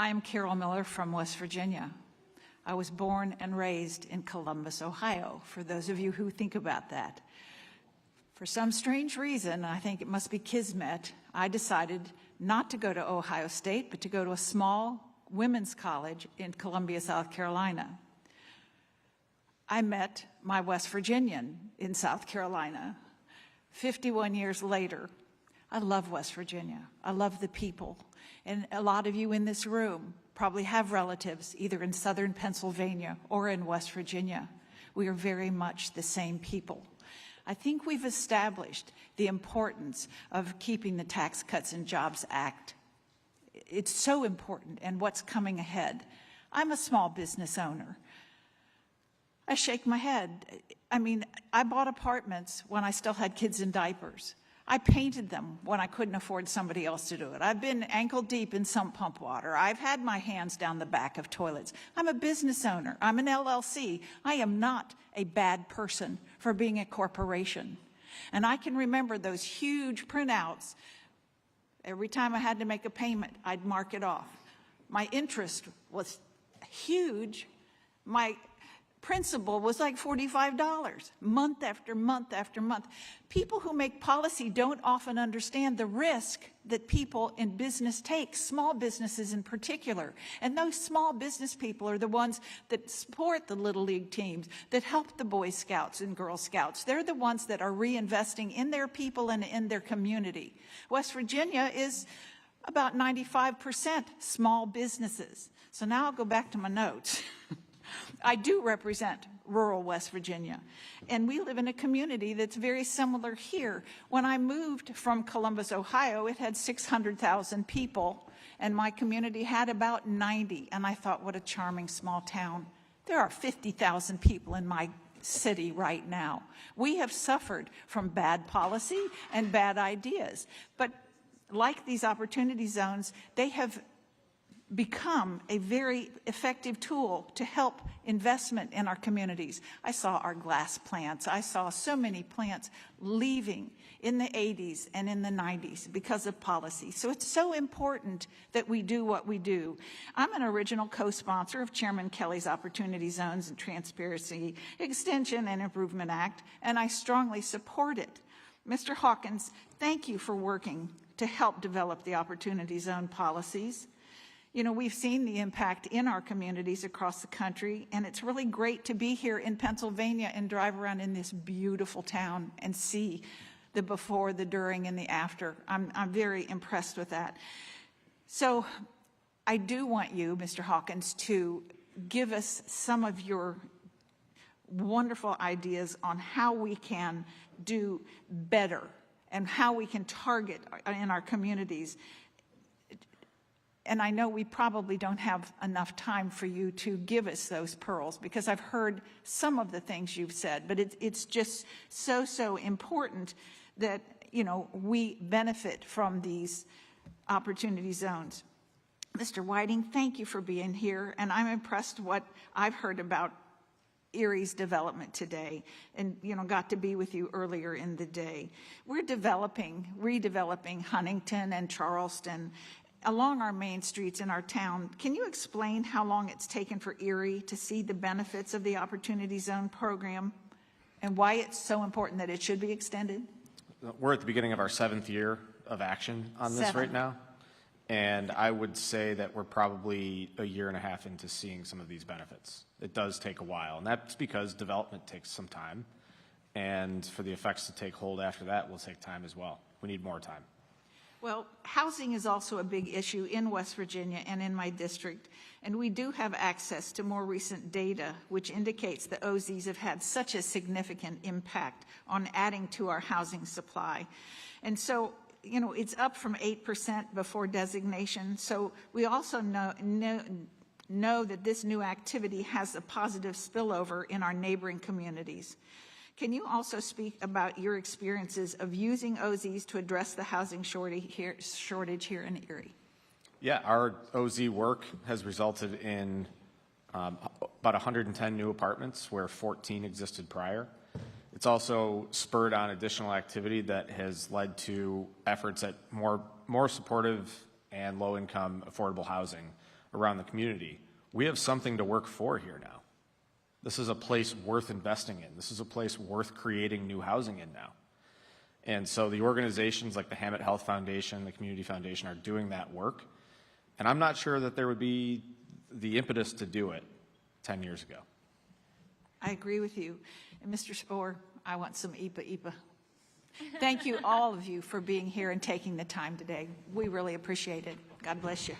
I'm Carol Miller from West Virginia. I was born and raised in Columbus, Ohio, for those of you who think about that. For some strange reason, I think it must be kismet, I decided not to go to Ohio State, but to go to a small women's college in Columbia, South Carolina. I met my West Virginian in South Carolina. 51 years later, I love West Virginia. I love the people. And a lot of you in this room probably have relatives either in southern Pennsylvania or in West Virginia. We are very much the same people. I think we've established the importance of keeping the Tax Cuts and Jobs Act. It's so important, and what's coming ahead. I'm a small business owner. I shake my head. I mean, I bought apartments when I still had kids in diapers. I painted them when I couldn't afford somebody else to do it. I've been ankle deep in sump pump water. I've had my hands down the back of toilets. I'm a business owner. I'm an LLC. I am not a bad person for being a corporation. And I can remember those huge printouts. Every time I had to make a payment, I'd mark it off. My interest was huge. My principal was like $45, month after month after month. People who make policy don't often understand the risk that people in business take, small businesses in particular. And those small business people are the ones that support the Little League teams, that help the Boy Scouts and Girl Scouts. They're the ones that are reinvesting in their people and in their community. West Virginia is about 95% small businesses. So now I'll go back to my notes. I do represent rural West Virginia, and we live in a community that's very similar here. When I moved from Columbus, Ohio, it had 600,000 people, and my community had about 90, and I thought, what a charming small town. There are 50,000 people in my city right now. We have suffered from bad policy and bad ideas, but like these opportunity zones, they have become a very effective tool to help investment in our communities. I saw our glass plants. I saw so many plants leaving in the 80s and in the 90s because of policy. So it's so important that we do what we do. I'm an original co-sponsor of Chairman Kelly's Opportunity Zones and Transparency Extension and Improvement Act, and I strongly support it. Mr. Hawkins, thank you for working to help develop the Opportunity Zone policies. You know, we've seen the impact in our communities across the country, and it's really great to be here in Pennsylvania and drive around in this beautiful town and see the before, the during, and the after. I'm very impressed with that. So I do want you, Mr. Hawkins, to give us some of your wonderful ideas on how we can do better and how we can target in our communities. And I know we probably don't have enough time for you to give us those pearls because I've heard some of the things you've said, but it's just so important that, you know, we benefit from these opportunity zones. Mr. Whiting, thank you for being here, and I'm impressed what I've heard about Erie's development today, and got to be with you earlier in the day. We're redeveloping Huntington and Charleston along our main streets in our town. Can you explain how long it's taken for Erie to see the benefits of the Opportunity Zone program and why it's so important that it should be extended? We're at the beginning of our 7th year of action on this right now, and I would say that we're probably a year and a half into seeing some of these benefits. It does take a while, and that's because development takes some time, and for the effects to take hold after that will take time as well. We need more time. Well, housing is also a big issue in West Virginia and in my district, and we do have access to more recent data which indicates that OZs have had such a significant impact on adding to our housing supply. And so, it's up from 8% before designation. So we also know that this new activity has a positive spillover in our neighboring communities. Can you also speak about your experiences of using OZs to address the housing shortage here in Erie? Yeah, our OZ work has resulted in about 110 new apartments where 14 existed prior. It's also spurred on additional activity that has led to efforts at more supportive and low-income affordable housing around the community. We have something to work for here now. This is a place worth investing in. This is a place worth creating new housing in now. And so the organizations like the Hammett Health Foundation, the Community Foundation are doing that work. And I'm not sure that there would be the impetus to do it 10 years ago. I agree with you. And Mr. Spohr, I want some IPA. Thank you, all of you, for being here and taking the time today. We really appreciate it. God bless you.